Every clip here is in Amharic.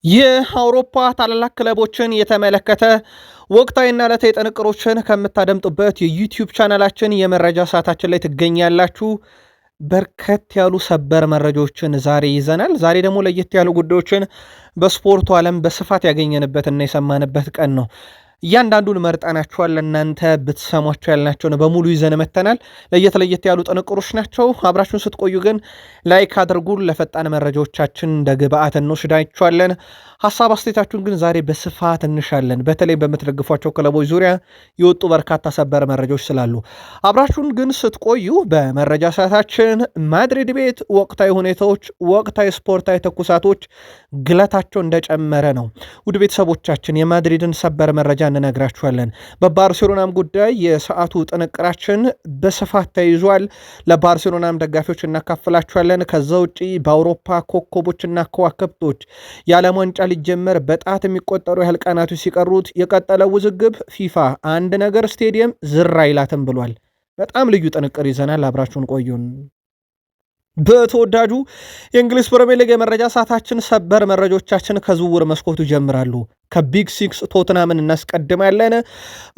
የአውሮፓ ታላላቅ ክለቦችን የተመለከተ ወቅታዊና ዕለታዊ ጥንቅሮችን ከምታደምጡበት የዩቲዩብ ቻናላችን የመረጃ ሰዓታችን ላይ ትገኛላችሁ። በርከት ያሉ ሰበር መረጃዎችን ዛሬ ይዘናል። ዛሬ ደግሞ ለየት ያሉ ጉዳዮችን በስፖርቱ ዓለም በስፋት ያገኘንበትና የሰማንበት ቀን ነው። እያንዳንዱን መርጠናቸዋል። ለእናንተ ብትሰሟቸው ያልናቸውን በሙሉ ይዘን መተናል። ለየት ያሉ ጥንቅሮች ናቸው። አብራችሁን ስትቆዩ ግን ላይክ አድርጉን። ለፈጣን መረጃዎቻችን እንደ ግብአት እንወስዳቸዋለን። ሀሳብ አስተያየታችሁን ግን ዛሬ በስፋት እንሻለን። በተለይ በምትደግፏቸው ክለቦች ዙሪያ የወጡ በርካታ ሰበር መረጃዎች ስላሉ አብራችሁን ግን ስትቆዩ በመረጃ ሰዓታችን ማድሪድ ቤት ወቅታዊ ሁኔታዎች፣ ወቅታዊ ስፖርታዊ ተኩሳቶች ግለታቸው እንደጨመረ ነው። ውድ ቤተሰቦቻችን የማድሪድን ሰበር መረጃ እንነግራችኋለን። በባርሴሎናም ጉዳይ የሰዓቱ ጥንቅራችን በስፋት ተይዟል። ለባርሴሎናም ደጋፊዎች እናካፍላችኋለን። ከዛ ውጪ በአውሮፓ ኮከቦችና ከዋክብቶች የዓለም ዋንጫ ሊጀመር በጣት የሚቆጠሩ ያህል ቀናቶች ሲቀሩት የቀጠለው ውዝግብ ፊፋ አንድ ነገር ስቴዲየም ዝር አይላትም ብሏል። በጣም ልዩ ጥንቅር ይዘናል። አብራችሁን ቆዩን። በተወዳጁ የእንግሊዝ ፕሪሚየር ሊግ የመረጃ ሰዓታችን ሰበር መረጃዎቻችን ከዝውውር መስኮቱ ይጀምራሉ። ከቢግ ሲክስ ቶትናምን እናስቀድማለን።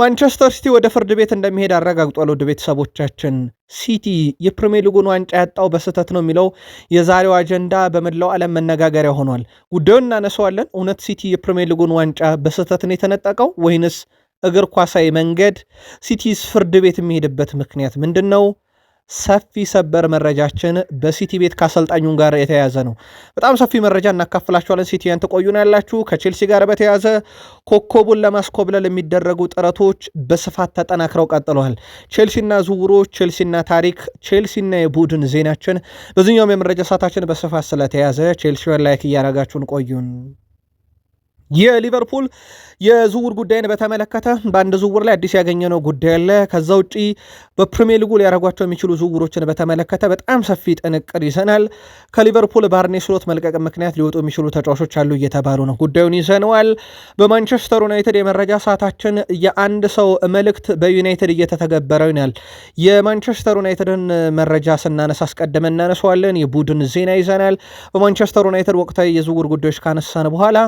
ማንቸስተር ሲቲ ወደ ፍርድ ቤት እንደሚሄድ አረጋግጧል። ወደ ቤተሰቦቻችን ሲቲ የፕሪሚየር ሊጉን ዋንጫ ያጣው በስህተት ነው የሚለው የዛሬው አጀንዳ በመላው ዓለም መነጋገሪያ ሆኗል። ጉዳዩን እናነሳዋለን። እውነት ሲቲ የፕሪሚየር ሊጉን ዋንጫ በስህተት ነው የተነጠቀው ወይንስ እግር ኳሳዊ መንገድ? ሲቲስ ፍርድ ቤት የሚሄድበት ምክንያት ምንድን ነው? ሰፊ ሰበር መረጃችን በሲቲ ቤት ከአሰልጣኙን ጋር የተያዘ ነው። በጣም ሰፊ መረጃ እናካፍላችኋለን። ሲቲያን ትቆዩን ያላችሁ። ከቼልሲ ጋር በተያዘ ኮከቡን ለማስኮብለል የሚደረጉ ጥረቶች በስፋት ተጠናክረው ቀጥለዋል። ቼልሲና ዝውውሮች፣ ቼልሲና ታሪክ፣ ቼልሲና የቡድን ዜናችን በዚህኛውም የመረጃ ሰዓታችን በስፋት ስለተያዘ ቼልሲውን ላይክ እያረጋችሁን ቆዩን። የሊቨርፑል የዝውውር ጉዳይን በተመለከተ በአንድ ዝውውር ላይ አዲስ ያገኘነው ጉዳይ አለ። ከዛ ውጪ በፕሪሚየር ሊጉ ሊያደርጓቸው የሚችሉ ዝውውሮችን በተመለከተ በጣም ሰፊ ጥንቅር ይዘናል። ከሊቨርፑል በአርኔ ስሎት መልቀቅ ምክንያት ሊወጡ የሚችሉ ተጫዋቾች አሉ እየተባሉ ነው። ጉዳዩን ይዘነዋል። በማንቸስተር ዩናይትድ የመረጃ ሰዓታችን የአንድ ሰው መልእክት በዩናይትድ እየተተገበረ ይሆናል። የማንቸስተር ዩናይትድን መረጃ ስናነሳ አስቀድመን እናነሳዋለን። የቡድን ዜና ይዘናል። በማንቸስተር ዩናይትድ ወቅታዊ የዝውውር ጉዳዮች ካነሳን በኋላ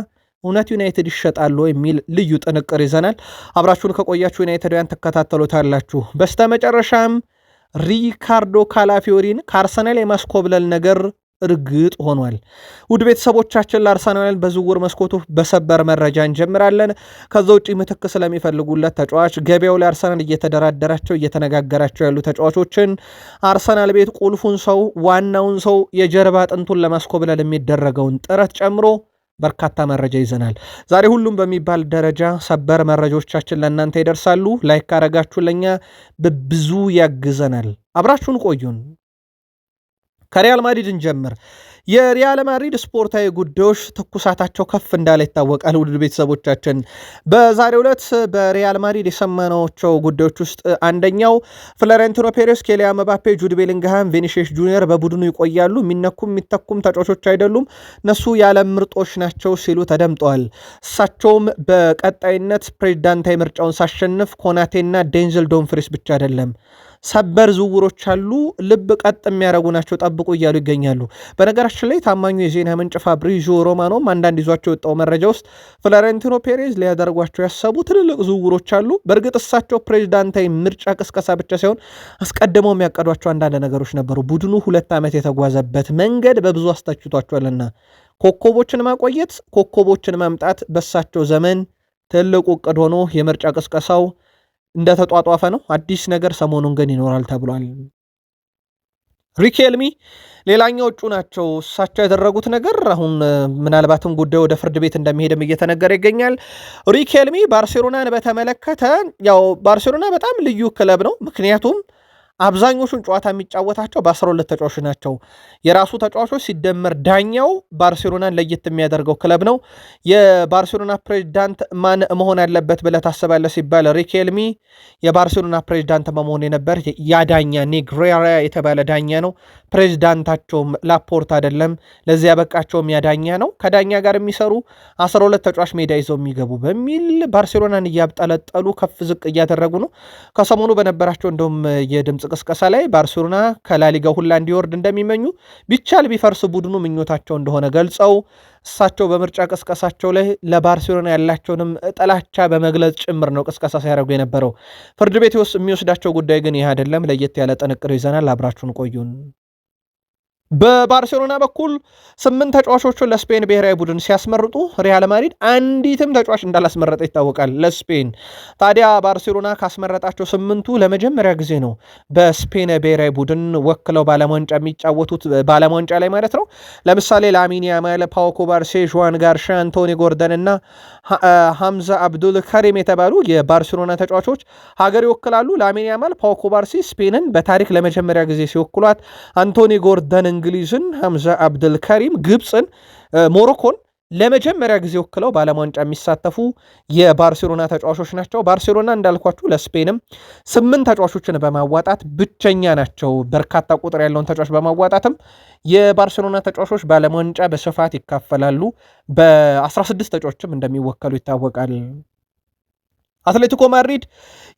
እውነት ዩናይትድ ይሸጣሉ የሚል ልዩ ጥንቅር ይዘናል። አብራችሁን ከቆያችሁ ዩናይትዳውያን ተከታተሉታላችሁ። በስተመጨረሻም ሪካርዶ ካላፊዮሪን ከአርሰናል የማስኮብለል ነገር እርግጥ ሆኗል። ውድ ቤተሰቦቻችን ለአርሰናል በዝውውር መስኮቱ በሰበር መረጃ እንጀምራለን። ከዛ ውጭ ምትክ ስለሚፈልጉለት ተጫዋች ገበያው ላይ አርሰናል እየተነጋገራቸው ያሉ ተጫዋቾችን፣ አርሰናል ቤት ቁልፉን ሰው፣ ዋናውን ሰው፣ የጀርባ አጥንቱን ለማስኮብለል የሚደረገውን ጥረት ጨምሮ በርካታ መረጃ ይዘናል። ዛሬ ሁሉም በሚባል ደረጃ ሰበር መረጃዎቻችን ለእናንተ ይደርሳሉ። ላይክ ካረጋችሁ ለኛ በብዙ ያግዘናል። አብራችሁን ቆዩን። ከሪያል ማድሪድ እንጀምር። የሪያል ማድሪድ ስፖርታዊ ጉዳዮች ትኩሳታቸው ከፍ እንዳለ ይታወቃል። ውድ ቤተሰቦቻችን በዛሬው ዕለት በሪያል ማድሪድ የሰማናቸው ጉዳዮች ውስጥ አንደኛው ፍሎሬንቲኖ ፔሬስ፣ ኬሊያን ምባፔ፣ ጁድ ቤሊንግሃም፣ ቪኒሲየስ ጁኒየር በቡድኑ ይቆያሉ፣ የሚተኩም ተጫዋቾች አይደሉም፣ እነሱ የዓለም ምርጦች ናቸው ሲሉ ተደምጠዋል። እሳቸውም በቀጣይነት ፕሬዚዳንታዊ ምርጫውን ሳሸንፍ ኮናቴና ዴንዝል ዶምፍሪስ ብቻ አይደለም ሰበር ዝውውሮች አሉ፣ ልብ ቀጥ የሚያደርጉ ናቸው፣ ጠብቁ እያሉ ይገኛሉ። በነገራችን ላይ ታማኙ የዜና ምንጭ ፋብሪዚዮ ሮማኖም አንዳንድ ይዟቸው የወጣው መረጃ ውስጥ ፍሎሬንቲኖ ፔሬዝ ሊያደርጓቸው ያሰቡ ትልልቅ ዝውውሮች አሉ። በእርግጥ እሳቸው ፕሬዚዳንታዊ ምርጫ ቅስቀሳ ብቻ ሳይሆን አስቀድመው የሚያቀዷቸው አንዳንድ ነገሮች ነበሩ። ቡድኑ 2 ዓመት የተጓዘበት መንገድ በብዙ አስተችቷቸዋልና ኮከቦችን ማቆየት፣ ኮከቦችን ማምጣት በእሳቸው ዘመን ትልቁ እቅድ ሆኖ የምርጫ ቅስቀሳው እንደተጧጧፈ ነው። አዲስ ነገር ሰሞኑን ግን ይኖራል ተብሏል። ሪኬልሚ ሌላኛው እጩ ናቸው። እሳቸው ያደረጉት ነገር አሁን ምናልባትም ጉዳዩ ወደ ፍርድ ቤት እንደሚሄድም እየተነገረ ይገኛል። ሪኬልሚ ባርሴሎናን በተመለከተ ያው ባርሴሎና በጣም ልዩ ክለብ ነው። ምክንያቱም አብዛኞቹን ጨዋታ የሚጫወታቸው በ12 ተጫዋቾች ናቸው። የራሱ ተጫዋቾች ሲደመር ዳኛው ባርሴሎናን ለየት የሚያደርገው ክለብ ነው። የባርሴሎና ፕሬዚዳንት ማን መሆን ያለበት ብለህ ታስባለህ ሲባል ሪኬልሚ የባርሴሎና ፕሬዚዳንት መሆን የነበር ያ ዳኛ ኔግሬራ የተባለ ዳኛ ነው። ፕሬዚዳንታቸውም ላፖርት አይደለም። ለዚህ ያበቃቸውም ያ ዳኛ ነው። ከዳኛ ጋር የሚሰሩ 12 ተጫዋች ሜዳ ይዘው የሚገቡ በሚል ባርሴሎናን እያብጠለጠሉ ከፍ ዝቅ እያደረጉ ነው። ከሰሞኑ በነበራቸው እንደውም የድምፅ ቅስቀሳ ላይ ባርሴሎና ከላሊጋው ሁላ እንዲወርድ እንደሚመኙ ቢቻል ቢፈርስ ቡድኑ ምኞታቸው እንደሆነ ገልጸው እሳቸው በምርጫ ቅስቀሳቸው ላይ ለባርሴሎና ያላቸውንም ጥላቻ በመግለጽ ጭምር ነው ቅስቀሳ ሲያደርጉ የነበረው። ፍርድ ቤት የሚወስዳቸው ጉዳይ ግን ይህ አይደለም። ለየት ያለ ጥንቅር ይዘናል። አብራችሁን ቆዩን። በባርሴሎና በኩል 8 ተጫዋቾቹን ለስፔን ብሔራዊ ቡድን ሲያስመርጡ ሪያል ማድሪድ አንዲትም ተጫዋች እንዳላስመረጠ ይታወቃል። ለስፔን ታዲያ ባርሴሎና ካስመረጣቸው 8ቱ ለመጀመሪያ ጊዜ ነው በስፔን ብሔራዊ ቡድን ወክለው በዓለም ዋንጫ የሚጫወቱት፣ በዓለም ዋንጫ ላይ ማለት ነው። ለምሳሌ ላሚን ያማል፣ ፓው ኩባርሲ፣ ዡዋን ጋርሻ፣ አንቶኒ ጎርደን እና ሐምዛ አብዱል ከሪም የተባሉ የባርሴሎና ተጫዋቾች ሀገር ይወክላሉ። ላሚን ያማል፣ ፓው ኩባርሲ ስፔንን በታሪክ ለመጀመሪያ ጊዜ ሲወክሏት፣ አንቶኒ ጎርደን እንግሊዝን፣ ሐምዛ አብዱል ከሪም ግብፅን፣ ሞሮኮን ለመጀመሪያ ጊዜ ወክለው በዓለም ዋንጫ የሚሳተፉ የባርሴሎና ተጫዋቾች ናቸው። ባርሴሎና እንዳልኳችሁ ለስፔንም 8 ተጫዋቾችን በማዋጣት ብቸኛ ናቸው። በርካታ ቁጥር ያለውን ተጫዋች በማዋጣትም የባርሴሎና ተጫዋቾች በዓለም ዋንጫ በስፋት ይካፈላሉ። በ16 ተጫዋቾችም እንደሚወከሉ ይታወቃል። አትሌቲኮ ማድሪድ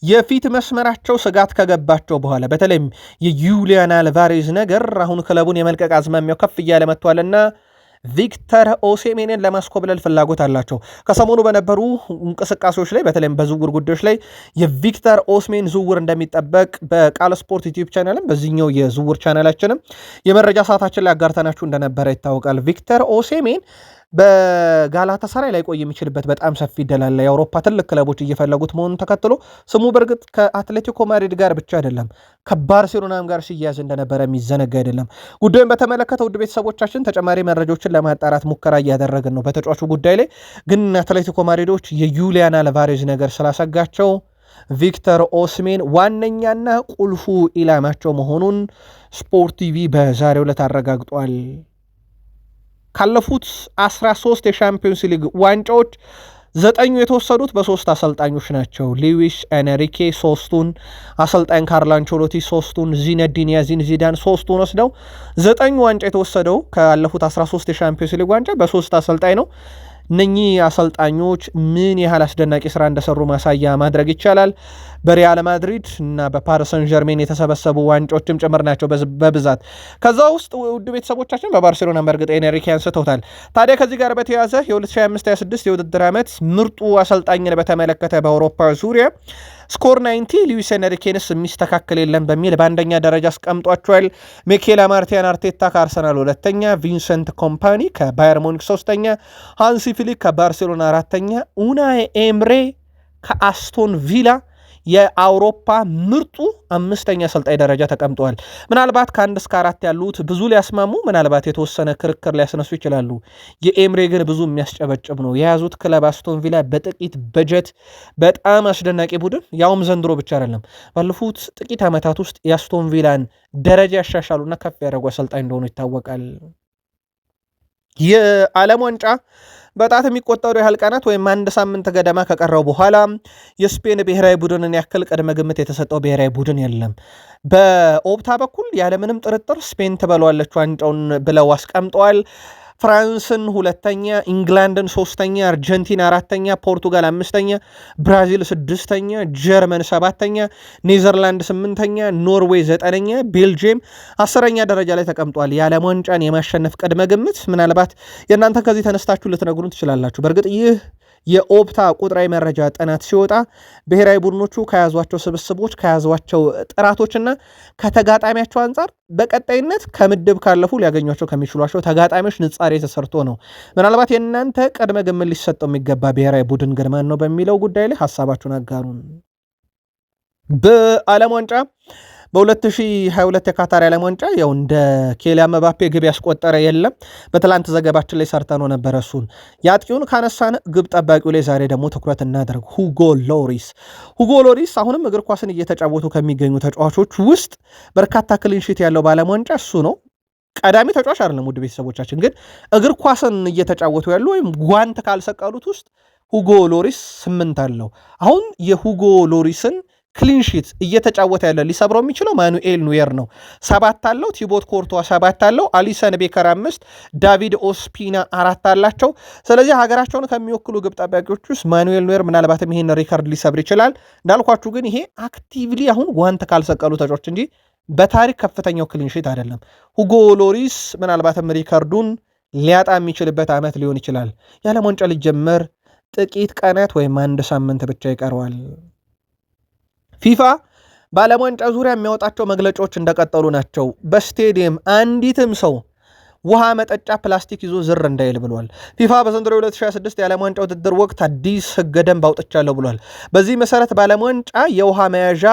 የፊት መስመራቸው ስጋት ከገባቸው በኋላ በተለይም የዩሊያን አልቫሬዝ ነገር አሁን ክለቡን የመልቀቅ አዝማሚያው ከፍ እያለ መጥቷልና ቪክተር ኦሴሜንን ለማስኮብለል ፍላጎት አላቸው። ከሰሞኑ በነበሩ እንቅስቃሴዎች ላይ በተለይም በዝውውር ጉዳዮች ላይ የቪክተር ኦስሜን ዝውውር እንደሚጠበቅ በቃል ስፖርት ዩቲዩብ ቻናልም በዚህኛው የዝውውር ቻናላችንም የመረጃ ሰዓታችን ላይ አጋርተናችሁ እንደነበረ ይታወቃል። ቪክተር ኦሴሜን በጋላታሳራይ ላይ ቆይ የሚችልበት በጣም ሰፊ ዕድል አለ። የአውሮፓ ትልቅ ክለቦች እየፈለጉት መሆኑን ተከትሎ ስሙ በእርግጥ ከአትሌቲኮ ማድሪድ ጋር ብቻ አይደለም ከባርሴሎናም ጋር ሲያያዝ እንደነበረ የሚዘነጋ አይደለም። ጉዳዩን በተመለከተ ውድ ቤተሰቦቻችን ተጨማሪ መረጃዎችን ለማጣራት ሙከራ እያደረግን ነው። በተጫዋቹ ጉዳይ ላይ ግን አትሌቲኮ ማድሪዶች የዩሊያን አልቫሬዝ ነገር ስላሰጋቸው ቪክተር ኦስሜን ዋነኛና ቁልፉ ኢላማቸው መሆኑን ስፖርት ቲቪ በዛሬው ዕለት አረጋግጧል። ካለፉት 13 የሻምፒዮንስ ሊግ ዋንጫዎች 9 የተወሰዱት በ3 አሰልጣኞች ናቸው። ሉዊስ ኤንሪኬ 3ቱን፣ አሰልጣኝ ካርሎ አንቸሎቲ 3ቱን፣ ዚነዲን ዚዳን 3ቱን ወስደው 9 ዋንጫ የተወሰደው ካለፉት 13 የሻምፒዮንስ ሊግ ዋንጫ በ3 አሰልጣኝ ነው። እነኚህ አሰልጣኞች ምን ያህል አስደናቂ ስራ እንደሰሩ ማሳያ ማድረግ ይቻላል። በሪያል ማድሪድ እና በፓሪስ ሰን ጀርሜን የተሰበሰቡ ዋንጫዎችም ጭምር ናቸው በብዛት። ከዛ ውስጥ ውድ ቤተሰቦቻችን በባርሴሎና በእርግጥ ኤንሪኬ አንስተውታል። ታዲያ ከዚህ ጋር በተያያዘ የ2025/26 የውድድር ዓመት ምርጡ አሰልጣኝን በተመለከተ በአውሮፓ ዙሪያ ስኮር 90 ሉዊስ ኤንሪኬንስ የሚስተካከል የለም በሚል በአንደኛ ደረጃ አስቀምጧቸዋል። ሚኬል ማርቲያን አርቴታ ከአርሰናል 2ኛ፣ ቪንሰንት ኮምፓኒ ከባየር ሙኒክ 3ኛ፣ ሃንሲ ፍሊክ ከባርሴሎና 4ኛ፣ ኡናይ ኤምሬ ከአስቶን ቪላ የአውሮፓ ምርጡ 5ኛ አሰልጣኝ ደረጃ ተቀምጠዋል። ምናልባት ከ1 እስከ 4 ያሉት ብዙ ሊያስማሙ፣ ምናልባት የተወሰነ ክርክር ሊያስነሱ ይችላሉ። የኤምሬ ግን ብዙ የሚያስጨበጭብ ነው። የያዙት ክለብ አስቶን ቪላ በጥቂት በጀት በጣም አስደናቂ ቡድን፣ ያውም ዘንድሮ ብቻ አይደለም ባለፉት ጥቂት ዓመታት ውስጥ የአስቶን ቪላን ደረጃ ያሻሻሉና ከፍ ያደረጉ አሰልጣኝ እንደሆኑ ይታወቃል። የዓለም ዋንጫ በጣት የሚቆጠሩ ያህል ቀናት ወይም 1 ሳምንት ገደማ ከቀረው በኋላ የስፔን ብሔራዊ ቡድንን ያክል ቅድመ ግምት የተሰጠው ብሔራዊ ቡድን የለም። በኦፕታ በኩል ያለምንም ጥርጥር ስፔን ትበሏለች ዋንጫውን ብለው አስቀምጠዋል። ፍራንስን 2ኛ፣ ኢንግላንድን 3ኛ፣ አርጀንቲና 4ኛ፣ ፖርቱጋል 5ኛ፣ ብራዚል 6ኛ፣ ጀርመን 7ኛ፣ ኔዘርላንድ 8ኛ፣ ኖርዌይ 9ኛ፣ ቤልጅየም 10ኛ ደረጃ ላይ ተቀምጧል። የዓለም ዋንጫን የማሸነፍ ቅድመ ግምት ምናልባት የእናንተ ከዚህ ተነስታችሁ ልትነግሩን ትችላላችሁ። በእርግጥ ይህ የኦፕታ ቁጥራዊ መረጃ ጥናት ሲወጣ ብሔራዊ ቡድኖቹ ከያዟቸው ስብስቦች ከያዟቸው ጥራቶችና ከተጋጣሚያቸው አንጻር በቀጣይነት ከምድብ ካለፉ ሊያገኟቸው ከሚችሏቸው ተጋጣሚዎች ንጻሬ ተሰርቶ ነው። ምናልባት የእናንተ ቅድመ ግምት ሊሰጠው የሚገባ ብሔራዊ ቡድን ግን ማን ነው በሚለው ጉዳይ ላይ ሀሳባችሁን አጋሩን። በዓለም ዋንጫ በ2022 የካታር ዓለም ዋንጫ ያው እንደ ኬሊያን ምባፔ ግብ ያስቆጠረ የለም። በትላንት ዘገባችን ላይ ሰርተነው ነበረ እሱን። የአጥቂውን ካነሳን ግብ ጠባቂው ላይ ዛሬ ደግሞ ትኩረት እናደርግ። ሁጎ ሎሪስ አሁንም እግር ኳስን እየተጫወቱ ከሚገኙ ተጫዋቾች ውስጥ በርካታ ክሊንሺት ያለው በዓለም ዋንጫ እሱ ነው። ቀዳሚ ተጫዋች አይደለም ውድ ቤተሰቦቻችን፣ ግን እግር ኳስን እየተጫወቱ ያሉ ወይም ጓንት ካልሰቀሉት ውስጥ ሁጎ ሎሪስ 8 አለው። አሁን የሁጎ ሎሪስን ክሊንሺት እየተጫወተ ያለ ሊሰብረው የሚችለው ማኑኤል ኑየር ነው። 7 አለው። ቲቦት ኮርቷ 7 አለው። አሊሰን ቤከር 5፣ ዳቪድ ኦስፒና 4 አላቸው። ስለዚህ ሀገራቸውን ከሚወክሉ ግብ ጠባቂዎች ውስጥ ማኑኤል ኑየር ምናልባትም ይሄን ሪከርድ ሊሰብር ይችላል። እንዳልኳችሁ ግን ይሄ አክቲቭሊ አሁን ጓንት ካልሰቀሉ ተጫዋች እንጂ በታሪክ ከፍተኛው ክሊንሺት አይደለም። ሁጎ ሎሪስ ምናልባትም ሪከርዱን ሊያጣ የሚችልበት ዓመት ሊሆን ይችላል። የዓለም ዋንጫ ሊጀመር ጥቂት ቀናት ወይም 1 ሳምንት ብቻ ይቀረዋል። ፊፋ በዓለም ዋንጫ ዙሪያ የሚያወጣቸው መግለጫዎች እንደቀጠሉ ናቸው። በስቴዲየም አንዲትም ሰው ውሃ መጠጫ ፕላስቲክ ይዞ ዝር እንዳይል ብሏል። ፊፋ በዘንድሮ 2026 የዓለም ዋንጫ ውድድር ወቅት አዲስ ሕገ ደንብ አውጥቻለሁ ብሏል። በዚህ መሰረት በዓለም ዋንጫ የውሃ መያዣ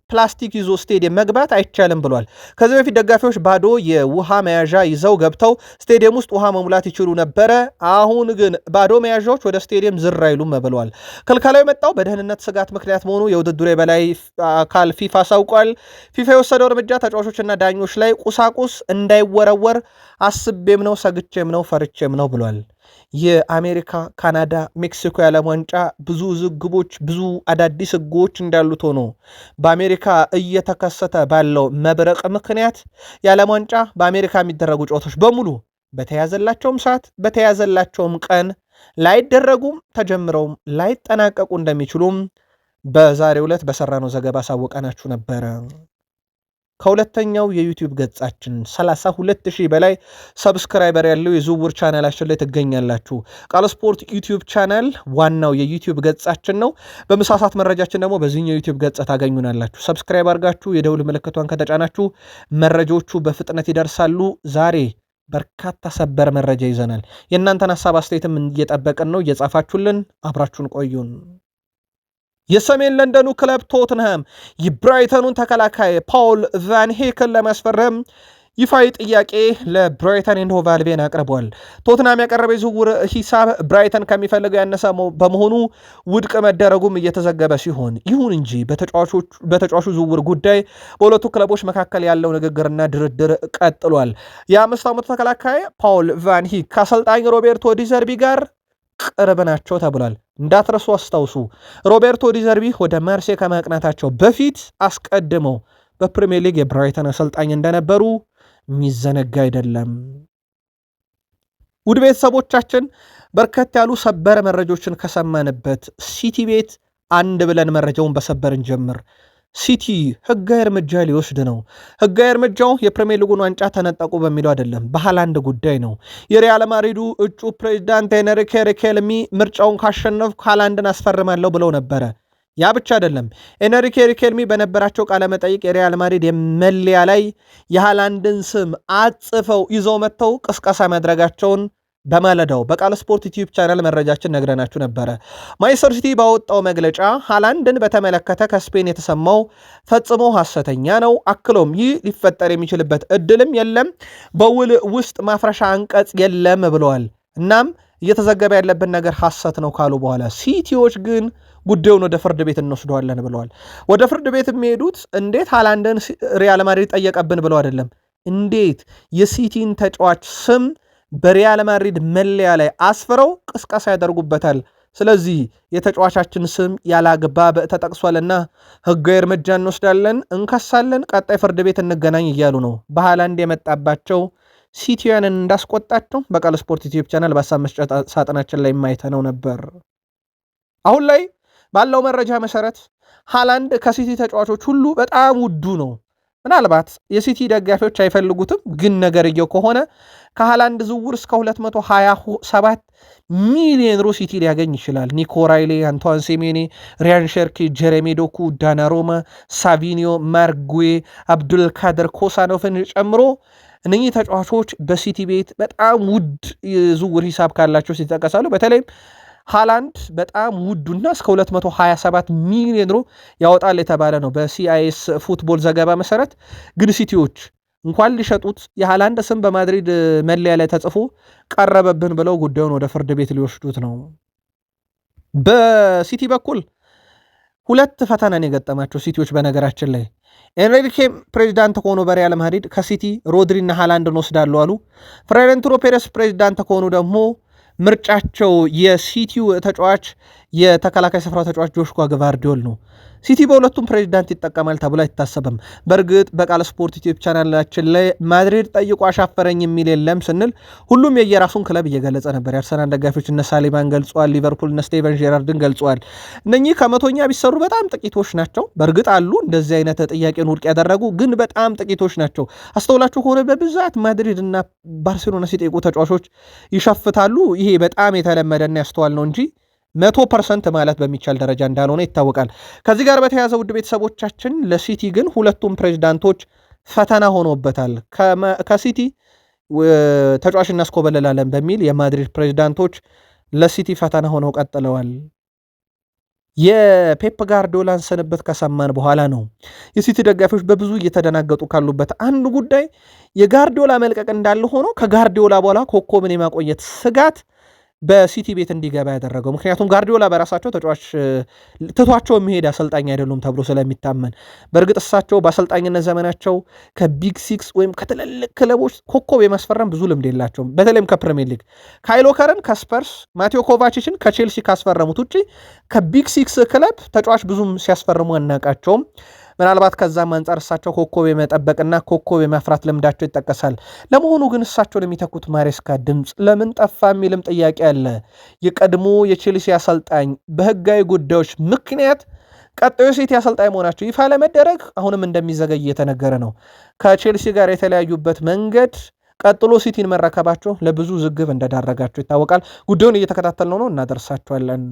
ፕላስቲክ ይዞ ስቴዲየም መግባት አይቻልም ብሏል። ከዚህ በፊት ደጋፊዎች ባዶ የውሃ መያዣ ይዘው ገብተው ስቴዲየም ውስጥ ውሃ መሙላት ይችሉ ነበረ። አሁን ግን ባዶ መያዣዎች ወደ ስቴዲየም ዝር አይሉም ብለዋል። ክልከላው የመጣው በደህንነት ስጋት ምክንያት መሆኑ የውድድሩ የበላይ አካል ፊፋ አሳውቋል። ፊፋ የወሰደው እርምጃ ተጫዋቾችና ዳኞች ላይ ቁሳቁስ እንዳይወረወር አስቤም ነው፣ ሰግቼም ነው፣ ፈርቼም ነው ብሏል። የአሜሪካ፣ ካናዳ፣ ሜክሲኮ የዓለም ዋንጫ ብዙ ዝግቦች፣ ብዙ አዳዲስ ህጎች እንዳሉት ሆኖ በአሜሪካ እየተከሰተ ባለው መብረቅ ምክንያት የዓለም ዋንጫ በአሜሪካ የሚደረጉ ጨዋታዎች በሙሉ በተያዘላቸውም ሰዓት በተያዘላቸውም ቀን ላይደረጉም ተጀምረውም ላይጠናቀቁ እንደሚችሉም በዛሬው ዕለት በሰራነው ዘገባ ሳወቀናችሁ ነበረ። ከሁለተኛው የዩቲዩብ ገጻችን 32,000 በላይ ሰብስክራይበር ያለው የዝውውር ቻናላችን ላይ ትገኛላችሁ። ቃል ስፖርት ዩቲዩብ ቻናል ዋናው የዩቲዩብ ገጻችን ነው። በምሳሳት መረጃችን ደግሞ በዚህኛው የዩቲዩብ ገጽ ታገኙናላችሁ። ሰብስክራይብ አድርጋችሁ የደውል ምልክቷን ከተጫናችሁ መረጃዎቹ በፍጥነት ይደርሳሉ። ዛሬ በርካታ ሰበር መረጃ ይዘናል። የእናንተን ሀሳብ አስተያየትም እየጠበቅን ነው። እየጻፋችሁልን አብራችሁን ቆዩን። የሰሜን ለንደኑ ክለብ ቶትንሃም የብራይተኑን ተከላካይ ፓውል ቫን ሄክን ለማስፈረም ይፋዊ ጥያቄ ለብራይተን ኤንድ ሆቭ አልቢዮን አቅርቧል። ቶትንሃም ያቀረበ የዝውውር ሂሳብ ብራይተን ከሚፈልገው ያነሰ በመሆኑ ውድቅ መደረጉም እየተዘገበ ሲሆን፣ ይሁን እንጂ በተጫዋቹ ዝውውር ጉዳይ በሁለቱ ክለቦች መካከል ያለው ንግግርና ድርድር ቀጥሏል። የ5 ዓመቱ ተከላካይ ፓውል ቫን ሄክ ከአሰልጣኝ ሮቤርቶ ዲዘርቢ ጋር ቅርብ ናቸው ተብሏል። እንዳትረሱ አስታውሱ፣ ሮቤርቶ ዲዘርቢ ወደ ማርሴ ከማቅናታቸው በፊት አስቀድመው በፕሪሚየር ሊግ የብራይተን አሰልጣኝ እንደነበሩ የሚዘነጋ አይደለም። ውድ ቤተሰቦቻችን በርከት ያሉ ሰበር መረጃዎችን ከሰማንበት ሲቲ ቤት አንድ ብለን መረጃውን በሰበርን ጀምር። ሲቲ ህጋዊ እርምጃ ሊወስድ ነው። ህጋዊ እርምጃው የፕሪሚየር ሊጉን ዋንጫ ተነጠቁ በሚለው አይደለም፣ በሃላንድ ጉዳይ ነው። የሪያል ማድሪዱ እጩ ፕሬዚዳንት ኤንሪኬ ሪኬልሚ ምርጫውን ካሸነፍኩ ሃላንድን አስፈርማለሁ ብለው ነበረ። ያ ብቻ አይደለም። ኤንሪኬ ሪኬልሚ በነበራቸው ቃለ መጠይቅ የሪያል ማድሪድ የመለያ ላይ የሃላንድን ስም አጽፈው ይዘው መጥተው ቅስቀሳ ማድረጋቸውን በማለዳው በቃል ስፖርት ዩቲዩብ ቻናል መረጃችን ነግረናችሁ ነበረ። ማንቸስተር ሲቲ ባወጣው መግለጫ ሃላንድን በተመለከተ ከስፔን የተሰማው ፈጽሞ ሐሰተኛ ነው። አክሎም ይህ ሊፈጠር የሚችልበት እድልም የለም፣ በውል ውስጥ ማፍረሻ አንቀጽ የለም ብለዋል። እናም እየተዘገበ ያለብን ነገር ሐሰት ነው ካሉ በኋላ ሲቲዎች ግን ጉዳዩን ወደ ፍርድ ቤት እንወስደዋለን ብለዋል። ወደ ፍርድ ቤት የሚሄዱት እንዴት ሃላንድን ሪያል ማድሪድ ጠየቀብን ብለው አይደለም፣ እንዴት የሲቲን ተጫዋች ስም በሪያል ማድሪድ መለያ ላይ አስፍረው ቅስቀሳ ያደርጉበታል። ስለዚህ የተጫዋቻችን ስም ያላግባብ ተጠቅሷልና ህጋዊ እርምጃ እንወስዳለን፣ እንከሳለን፣ ቀጣይ ፍርድ ቤት እንገናኝ እያሉ ነው። በሃላንድ የመጣባቸው ሲቲያንን እንዳስቆጣቸው በቃል ስፖርት ዩቲዩብ ቻናል በሀሳብ መስጫ ሳጥናችን ላይ የማይተነው ነበር። አሁን ላይ ባለው መረጃ መሰረት ሃላንድ ከሲቲ ተጫዋቾች ሁሉ በጣም ውዱ ነው። ምናልባት የሲቲ ደጋፊዎች አይፈልጉትም፣ ግን ነገርየው ከሆነ ከሃላንድ ዝውውር እስከ 227 ሚሊዮን ዩሮ ሲቲ ሊያገኝ ይችላል። ኒኮ ራይሌ፣ አንቷን ሴሜኔ፣ ሪያን ሸርኪ፣ ጀሬሚ ዶኩ፣ ዳናሮማ፣ ሳቪኒዮ፣ ማርጉዌ፣ አብዱልካደር ኮሳኖፍን ጨምሮ እነኚህ ተጫዋቾች በሲቲ ቤት በጣም ውድ የዝውውር ሂሳብ ካላቸው ሲጠቀሳሉ። በተለይም ሃላንድ በጣም ውዱና እስከ 227 ሚሊዮን ዩሮ ያወጣል የተባለ ነው በሲአይኤስ ፉትቦል ዘገባ መሰረት። ግን ሲቲዎች እንኳን ሊሸጡት የሃላንድ ስም በማድሪድ መለያ ላይ ተጽፎ ቀረበብን ብለው ጉዳዩን ወደ ፍርድ ቤት ሊወስዱት ነው። በሲቲ በኩል ሁለት ፈተናን የገጠማቸው ሲቲዎች በነገራችን ላይ ኤንሪኬ ፕሬዚዳንት ከሆኑ በሪያል ማድሪድ ከሲቲ ሮድሪና ሃላንድን ወስዳሉ አሉ። ፍሎሬንቲኖ ፔሬስ ፕሬዚዳንት ከሆኑ ደግሞ ምርጫቸው የሲቲው ተጫዋች የተከላካይ ስፍራው ተጫዋች ጆሽኳ ግቫርዲዮል ነው። ሲቲ በሁለቱም ፕሬዚዳንት ይጠቀማል ተብሎ አይታሰብም። በእርግጥ በቃል ስፖርት ዩቲዩብ ቻናላችን ላይ ማድሪድ ጠይቆ አሻፈረኝ የሚል የለም ስንል ሁሉም የየራሱን ክለብ እየገለጸ ነበር። የአርሰናል ደጋፊዎች እነ ሳሊባን ገልጿል፣ ሊቨርፑል እነ ስቴቨን ጄራርድን ገልጿል። እነኚህ ከመቶኛ ቢሰሩ በጣም ጥቂቶች ናቸው። በእርግጥ አሉ እንደዚህ አይነት ጥያቄን ውድቅ ያደረጉ ግን በጣም ጥቂቶች ናቸው። አስተውላችሁ ከሆነ በብዛት ማድሪድ እና ባርሴሎና ሲጠይቁ ተጫዋቾች ይሸፍታሉ። ይሄ በጣም የተለመደና ያስተዋል ነው እንጂ 100% ማለት በሚቻል ደረጃ እንዳልሆነ ይታወቃል። ከዚህ ጋር በተያያዘ ውድ ቤተሰቦቻችን ለሲቲ ግን ሁለቱም ፕሬዚዳንቶች ፈተና ሆኖበታል። ከሲቲ ተጫዋች እናስኮበለላለን በሚል የማድሪድ ፕሬዚዳንቶች ለሲቲ ፈተና ሆነው ቀጥለዋል። የፔፕ ጋርዲዮላን ስንብት ከሰማን በኋላ ነው የሲቲ ደጋፊዎች በብዙ እየተደናገጡ ካሉበት አንዱ ጉዳይ የጋርዲዮላ መልቀቅ እንዳለ ሆኖ ከጋርዲዮላ በኋላ ኮከብን የማቆየት ስጋት በሲቲ ቤት እንዲገባ ያደረገው። ምክንያቱም ጋርዲዮላ በራሳቸው ተጫዋች ትቷቸው የሚሄድ አሰልጣኝ አይደሉም ተብሎ ስለሚታመን፣ በእርግጥ እሳቸው በአሰልጣኝነት ዘመናቸው ከቢግ ሲክስ ወይም ከትልልቅ ክለቦች ኮከብ የማስፈረም ብዙ ልምድ የላቸውም። በተለይም ከፕሪሚየር ሊግ ካይሎ ከረን ከስፐርስ፣ ማቴዎ ኮቫችችን ከቼልሲ ካስፈረሙት ውጭ ከቢግ ሲክስ ክለብ ተጫዋች ብዙም ሲያስፈርሙ አናቃቸውም። ምናልባት ከዛም አንጻር እሳቸው ኮከብ የመጠበቅና ኮከብ የማፍራት ልምዳቸው ይጠቀሳል። ለመሆኑ ግን እሳቸውን የሚተኩት ማሬስካ ድምፅ ለምን ጠፋ የሚልም ጥያቄ አለ። የቀድሞ የቼልሲ አሰልጣኝ በህጋዊ ጉዳዮች ምክንያት ቀጣዩ ሲቲ አሰልጣኝ መሆናቸው ይፋ ለመደረግ አሁንም እንደሚዘገይ እየተነገረ ነው። ከቼልሲ ጋር የተለያዩበት መንገድ ቀጥሎ ሲቲን መረከባቸው ለብዙ ዝግብ እንደዳረጋቸው ይታወቃል። ጉዳዩን እየተከታተልነው ነው፣ እናደርሳቸዋለን።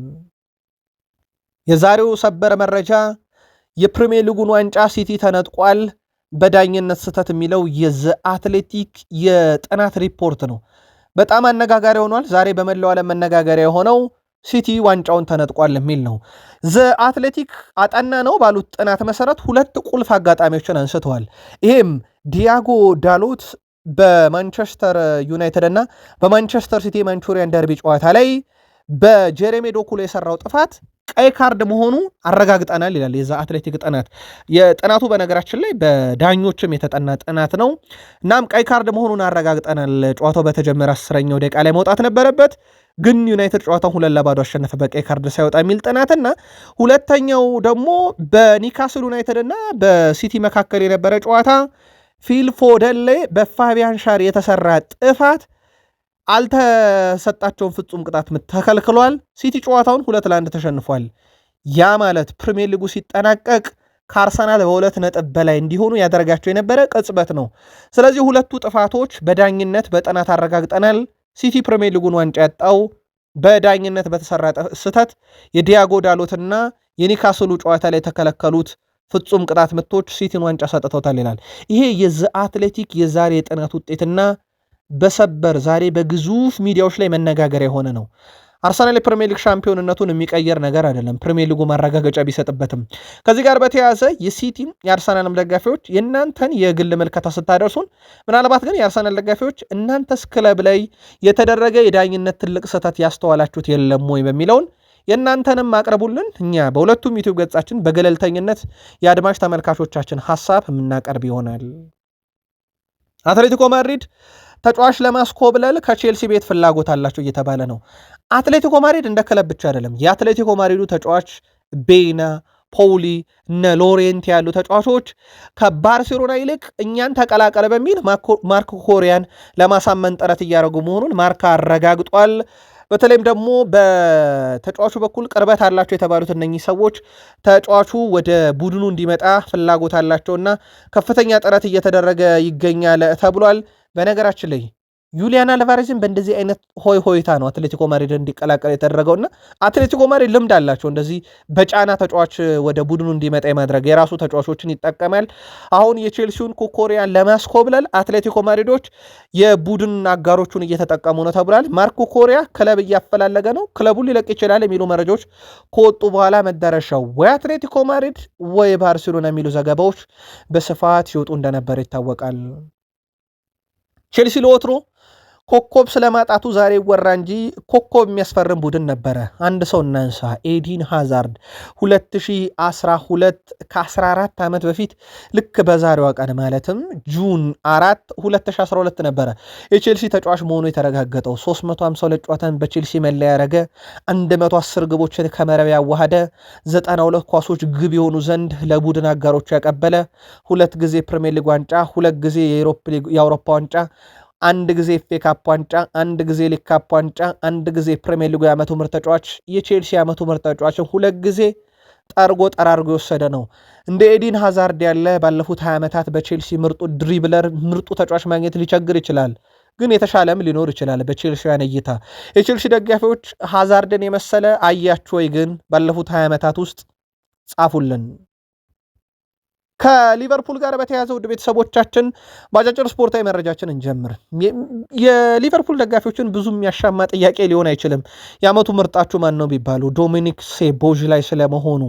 የዛሬው ሰበር መረጃ የፕሪሚየር ሊጉን ዋንጫ ሲቲ ተነጥቋል በዳኝነት ስህተት የሚለው የዘ አትሌቲክ የጥናት ሪፖርት ነው። በጣም አነጋጋሪ ሆኗል። ዛሬ በመላው ዓለም መነጋገሪያ የሆነው ሲቲ ዋንጫውን ተነጥቋል የሚል ነው። ዘ አትሌቲክ አጠና ነው ባሉት ጥናት መሰረት ሁለት ቁልፍ አጋጣሚዎችን አንስተዋል። ይሄም ዲያጎ ዳሎት በማንቸስተር ዩናይትድ እና በማንቸስተር ሲቲ ማንቹሪያን ደርቢ ጨዋታ ላይ በጀሬሚ ዶኩ ላይ የሰራው ጥፋት ቀይ ካርድ መሆኑ አረጋግጠናል ይላል የዛ አትሌቲክ ጥናት። የጥናቱ በነገራችን ላይ በዳኞችም የተጠና ጥናት ነው። እናም ቀይ ካርድ መሆኑን አረጋግጠናል። ጨዋታው በተጀመረ 10ኛው ደቂቃ ላይ መውጣት ነበረበት፣ ግን ዩናይትድ ጨዋታው 2-2 አሸነፈ በቀይ ካርድ ሳይወጣ የሚል ጥናትና ሁለተኛው ደግሞ በኒካስል ዩናይትድ እና በሲቲ መካከል የነበረ ጨዋታ ፊል ፎደን ላይ በፋቢያን ሻር የተሰራ ጥፋት አልተሰጣቸውም፣ ፍጹም ቅጣት ምት ተከልክሏል። ሲቲ ጨዋታውን 2-1 ተሸንፏል። ያ ማለት ፕሪሚየር ሊጉ ሲጠናቀቅ ከአርሰናል በ2 ነጥብ በላይ እንዲሆኑ ያደረጋቸው የነበረ ቅጽበት ነው። ስለዚህ ሁለቱ ጥፋቶች በዳኝነት በጥናት አረጋግጠናል። ሲቲ ፕሪሚየር ሊጉን ዋንጫ ያጣው በዳኝነት በተሰራ ስህተት የዲያጎ ዳሎትና የኒካስሉ ጨዋታ ላይ የተከለከሉት ፍጹም ቅጣት ምቶች ሲቲን ዋንጫ ሰጥተውታል ይላል። ይሄ የዘ አትሌቲክ የዛሬ የጥናት ውጤትና በሰበር ዛሬ በግዙፍ ሚዲያዎች ላይ መነጋገሪያ የሆነ ነው። አርሰናል የፕሪሚየር ሊግ ሻምፒዮንነቱን የሚቀየር ነገር አይደለም፣ ፕሪሚየር ሊጉ ማረጋገጫ ቢሰጥበትም። ከዚህ ጋር በተያያዘ የሲቲም የአርሰናልም ደጋፊዎች የእናንተን የግል መልከታ ስታደርሱን፣ ምናልባት ግን የአርሰናል ደጋፊዎች እናንተስ ክለብ ላይ የተደረገ የዳኝነት ትልቅ ስህተት ያስተዋላችሁት የለም ወይ በሚለውን የእናንተንም አቅርቡልን። እኛ በሁለቱም ዩቲዩብ ገጻችን በገለልተኝነት የአድማጭ ተመልካቾቻችን ሐሳብ የምናቀርብ ይሆናል። አትሌቲኮ ማድሪድ ተጫዋች ለማስኮብለል ከቼልሲ ቤት ፍላጎት አላቸው እየተባለ ነው። አትሌቲኮ ማድሪድ እንደ ክለብ ብቻ አይደለም። የአትሌቲኮ ማድሪዱ ተጫዋች ቤና፣ ፖውሊ፣ እነ ሎሬንት ያሉ ተጫዋቾች ከባርሴሎና ይልቅ እኛን ተቀላቀለ በሚል ማርክ ኮሪያን ለማሳመን ጥረት እያደረጉ መሆኑን ማርካ አረጋግጧል። በተለይም ደግሞ በተጫዋቹ በኩል ቅርበት አላቸው የተባሉት እነኚህ ሰዎች ተጫዋቹ ወደ ቡድኑ እንዲመጣ ፍላጎት አላቸውና ከፍተኛ ጥረት እየተደረገ ይገኛል ተብሏል። በነገራችን ላይ ዩሊያን አልቫሬዝን በእንደዚህ አይነት ሆይ ሆይታ ነው አትሌቲኮ ማድሪድ እንዲቀላቀል የተደረገውና አትሌቲኮ ማድሪድ ልምድ አላቸው እንደዚህ በጫና ተጫዋች ወደ ቡድኑ እንዲመጣ የማድረግ የራሱ ተጫዋቾችን ይጠቀማል። አሁን የቼልሲውን ኩኮሪያን ለማስኮብለል አትሌቲኮ ማድሪዶች የቡድን አጋሮቹን እየተጠቀሙ ነው ተብሏል። ማርክ ኩኮሪያ ክለብ እያፈላለገ ነው፣ ክለቡን ሊለቅ ይችላል የሚሉ መረጃዎች ከወጡ በኋላ መዳረሻው ወይ አትሌቲኮ ማድሪድ ወይ ባርሴሎና የሚሉ ዘገባዎች በስፋት ሲወጡ እንደነበር ይታወቃል። ቼልሲ ለወትሮ ኮከብ ስለማጣቱ ዛሬ ይወራ እንጂ ኮከብ የሚያስፈርም ቡድን ነበረ። አንድ ሰው እናንሳ፣ ኤዲን ሃዛርድ 2012 ከ14 ዓመት በፊት ልክ በዛሬዋ ቀን ማለትም ጁን 4 2012 ነበረ የቼልሲ ተጫዋች መሆኑ የተረጋገጠው። 352 ጨዋታን በቼልሲ መለያ ያደረገ፣ 110 ግቦችን ከመረብ ያዋሃደ፣ 92 ኳሶች ግብ የሆኑ ዘንድ ለቡድን አጋሮቹ ያቀበለ፣ 2 ጊዜ ፕሪሚየር ሊግ ዋንጫ፣ 2 ጊዜ የአውሮፓ ዋንጫ፣ 1 ጊዜ ኤፍኤ ካፕ ዋንጫ፣ 1 ጊዜ ሊግ ካፕ ዋንጫ፣ 1 ጊዜ ፕሪሚየር ሊጉ የዓመቱ ምርጥ ተጫዋች፣ የቼልሲ የዓመቱ ምርጥ ተጫዋችን 2 ጊዜ ጠራርጎ የወሰደ ነው። እንደ ኤዲን ሃዛርድ ያለ ባለፉት 20 ዓመታት በቼልሲ ምርጡ ድሪብለር፣ ምርጡ ተጫዋች ማግኘት ሊቸግር ይችላል፣ ግን የተሻለም ሊኖር ይችላል። በቼልሲያን እይታ የቼልሲ ደጋፊዎች ሃዛርድን የመሰለ አያችሁ ወይ? ግን ባለፉት 20 ዓመታት ውስጥ ጻፉልን። ከሊቨርፑል ጋር በተያያዘ ውድ ቤተሰቦቻችን በአጫጭር ስፖርታዊ መረጃችን እንጀምር። የሊቨርፑል ደጋፊዎችን ብዙ የሚያሻማ ጥያቄ ሊሆን አይችልም። የዓመቱ ምርጣችሁ ማን ነው ቢባሉ ዶሚኒክ ሶቦስላይ ስለመሆኑ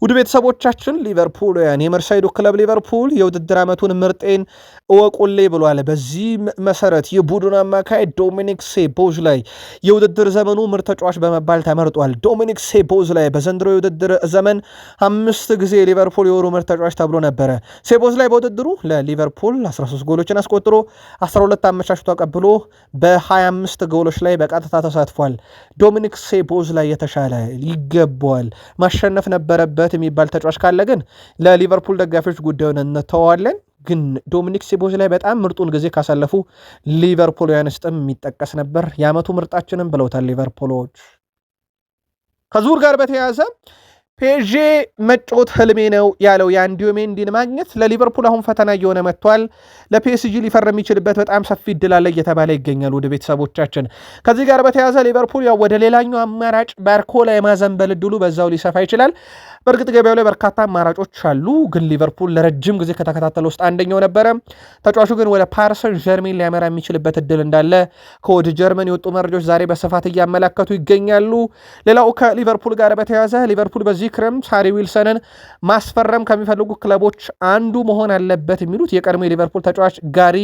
ውድ ቤተሰቦቻችን ሊቨርፑልያን የመርሳይዱ ክለብ ሊቨርፑል የውድድር ዓመቱን ምርጤን እወቁልኝ ብሏል። በዚህ መሰረት የቡድን አማካይ ዶሚኒክ ሶቦስላይ የውድድር ዘመኑ ምርጥ ተጫዋች በመባል ተመርጧል። ዶሚኒክ ሶቦስላይ በዘንድሮ የውድድር ዘመን 5 ጊዜ የሊቨርፑል የወሩ ምርጥ ተጫዋች ተብሎ ነበረ። ሶቦስላይ በውድድሩ ለሊቨርፑል 13 ጎሎችን አስቆጥሮ 12 አመቻችቶ አቀብሎ በ25 ጎሎች ላይ በቀጥታ ተሳትፏል። ዶሚኒክ ሶቦስላይ የተሻለ ይገባዋል፣ ማሸነፍ ነበረበት የሚባል ተጫዋች ካለ ግን ለሊቨርፑል ደጋፊዎች ጉዳዩን እንተዋለን። ግን ዶሚኒክ ሶቦስላይ በጣም ምርጡን ጊዜ ካሳለፉ ሊቨርፑልያን ውስጥም የሚጠቀስ ነበር። የዓመቱ ምርጣችንም ብለውታል ሊቨርፑሎች። ከዙር ጋር በተያያዘ ፔዤ መጫወት ህልሜ ነው ያለው የአንዲዮ ሜንዲን ማግኘት ለሊቨርፑል አሁን ፈተና እየሆነ መጥቷል። ለፒኤስጂ ሊፈርም የሚችልበት በጣም ሰፊ እድል አለ እየተባለ ይገኛል። ወደ ቤተሰቦቻችን ከዚህ ጋር በተያያዘ ሊቨርፑል ያው ወደ ሌላኛው አማራጭ ባርኮላ የማዘንበል እድሉ በዛው ሊሰፋ ይችላል። በእርግጥ ገበያው ላይ በርካታ አማራጮች አሉ፣ ግን ሊቨርፑል ለረጅም ጊዜ ከተከታተለ ውስጥ አንደኛው ነበረ። ተጫዋቹ ግን ወደ ፓሪሰን ዠርሜን ሊያመራ የሚችልበት እድል እንዳለ ከወደ ጀርመን የወጡ መረጃዎች ዛሬ በስፋት እያመላከቱ ይገኛሉ። ሌላው ከሊቨርፑል ጋር በተያያዘ ሊቨርፑል በዚህ ክረምት ሃሪ ዊልሰንን ማስፈረም ከሚፈልጉ ክለቦች አንዱ መሆን አለበት የሚሉት የቀድሞ የሊቨርፑል ተጫዋች ጋሪ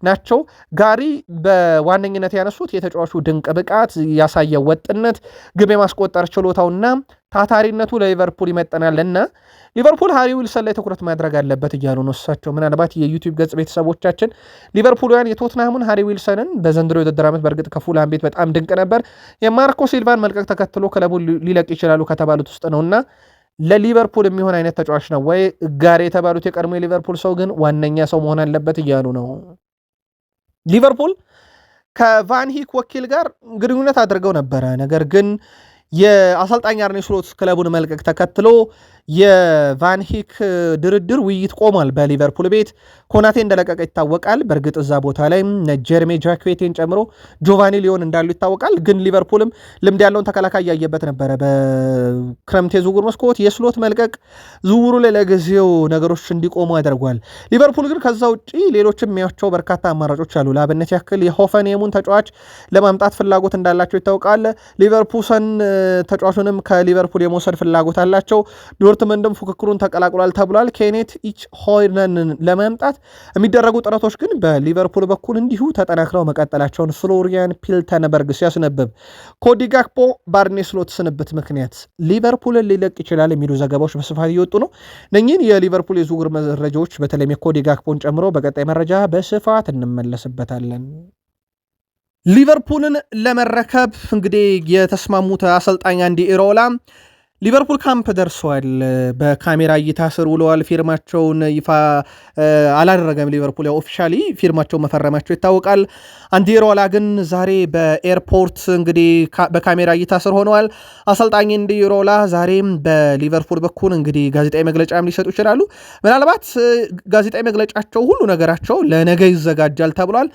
ናቸው። ጋሪ በዋነኝነት ያነሱት የተጫዋቹ ድንቅ ብቃት፣ ያሳየው ወጥነት፣ ግብ የማስቆጠር ችሎታውና ታታሪነቱ ለሊቨርፑል ይመጠናልና ሊቨርፑል ሃሪ ዊልሰን ላይ ትኩረት ማድረግ አለበት እያሉ ነው እሳቸው። ምናልባት የዩቲዩብ ገጽ ቤተሰቦቻችን ሊቨርፑልያን የቶትናሙን ሃሪ ዊልሰንን በዘንድሮ የውድድር ዓመት በእርግጥ ከፉልሃም ቤት በጣም ድንቅ ነበር፣ የማርኮ ሲልቫን መልቀቅ ተከትሎ ክለቡን ሊለቅ ይችላሉ ከተባሉት ውስጥ ነውና ለሊቨርፑል የሚሆን አይነት ተጫዋች ነው ወይ? ጋር የተባሉት የቀድሞ የሊቨርፑል ሰው ግን ዋነኛ ሰው መሆን አለበት እያሉ ነው። ሊቨርፑል ከቫንሂክ ወኪል ጋር ግንኙነት አድርገው ነበረ። ነገር ግን የአሰልጣኝ አርኔ ስሎት ክለቡን መልቀቅ ተከትሎ የቫንሂክ ድርድር ውይይት ቆሟል። በሊቨርፑል ቤት ኮናቴ እንደለቀቀ ይታወቃል። በእርግጥ እዛ ቦታ ላይ ጀርሜ ጃክዌቴን ጨምሮ ጆቫኒ ሊዮን እንዳሉ ይታወቃል። ግን ሊቨርፑልም ልምድ ያለውን ተከላካይ ያየበት ነበረ። በክረምት የዝውውር መስኮት የስሎት መልቀቅ ዝውውሩ ላይ ለጊዜው ነገሮች እንዲቆሙ አድርጓል። ሊቨርፑል ግን ከዛ ውጭ ሌሎችም የሚያቸው በርካታ አማራጮች አሉ። ለአብነት ያክል የሆፈንሄሙን ተጫዋች ለማምጣት ፍላጎት እንዳላቸው ይታወቃል። ሊቨርፑሰን ተጫዋቹንም ከሊቨርፑል የመውሰድ ፍላጎት አላቸው። ዶርትመንድም ፉክክሩን ተቀላቅሏል ተብሏል። ኬኔት ኢች ሆይነንን ለማምጣት የሚደረጉ ጥረቶች ግን በሊቨርፑል በኩል እንዲሁ ተጠናክረው መቀጠላቸውን ፍሎሪያን ፒልተንበርግ ሲያስነብብ፣ ኮዲ ጋክፖ በአርኔ ስሎት ስንብት ምክንያት ሊቨርፑልን ሊለቅ ይችላል የሚሉ ዘገባዎች በስፋት እየወጡ ነው። እነኚህን የሊቨርፑል የዝውውር መረጃዎች በተለይም የኮዲ ጋክፖን ጨምሮ በቀጣይ መረጃ በስፋት እንመለስበታለን። ሊቨርፑልን ለመረከብ እንግዲህ የተስማሙት አሰልጣኝ አንዲ ኢሮላ ሊቨርፑል ካምፕ ደርሰዋል። በካሜራ እይታ ስር ውለዋል። ፊርማቸውን ይፋ አላደረገም ሊቨርፑል፣ ያው ኦፊሻሊ ፊርማቸውን መፈረማቸው ይታወቃል። አንዲ ኢሮላ ግን ዛሬ በኤርፖርት እንግዲህ በካሜራ እይታ ስር ሆነዋል። አሰልጣኝ አንዲ ኢሮላ ዛሬም በሊቨርፑል በኩል እንግዲህ ጋዜጣዊ መግለጫም ሊሰጡ ይችላሉ። ምናልባት ጋዜጣዊ መግለጫቸው ሁሉ ነገራቸው ለነገ ይዘጋጃል ተብሏል።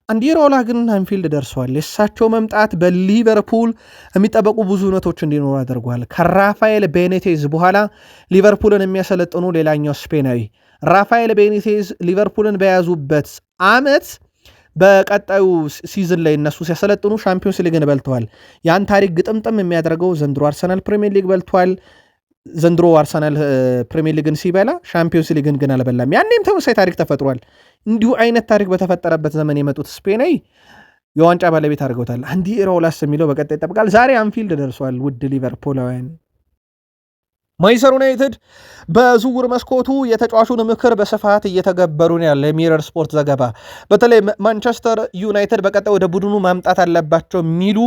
አንዲ ኢሮላ ግን አንፊልድ ደርሷል። የእሳቸው መምጣት በሊቨርፑል የሚጠበቁ ብዙ እውነቶች እንዲኖሩ አድርጓል። ከራፋኤል ቤኒቴዝ በኋላ ሊቨርፑልን የሚያሰለጥኑ ሌላኛው ስፔናዊ ራፋኤል ቤኒቴዝ ሊቨርፑልን በያዙበት ዓመት በቀጣዩ ሲዝን ላይ እነሱ ሲያሰለጥኑ ሻምፒዮንስ ሊግን በልተዋል። ያን ታሪክ ግጥምጥም የሚያደርገው ዘንድሮ አርሰናል ፕሪሚየር ሊግ በልተዋል። ዘንድሮ አርሰናል ፕሪሚየር ሊግን ሲበላ ሻምፒዮንስ ሊግን ግን አልበላም። ያኔም ተመሳሳይ ታሪክ ተፈጥሯል። እንዲሁ አይነት ታሪክ በተፈጠረበት ዘመን የመጡት ስፔናዊ የዋንጫ ባለቤት አድርገውታል። አንዲ ኢራኦላስ የሚለው በቀጣይ ይጠብቃል። ዛሬ አንፊልድ ደርሷል። ውድ ሊቨርፑላውያን ማንቸስተር ዩናይትድ በዝውውር መስኮቱ የተጫዋቹን ምክር በስፋት እየተገበሩ ነው ያለ የሚረር ስፖርት ዘገባ። በተለይ ማንቸስተር ዩናይትድ በቀጣይ ወደ ቡድኑ ማምጣት አለባቸው የሚሉ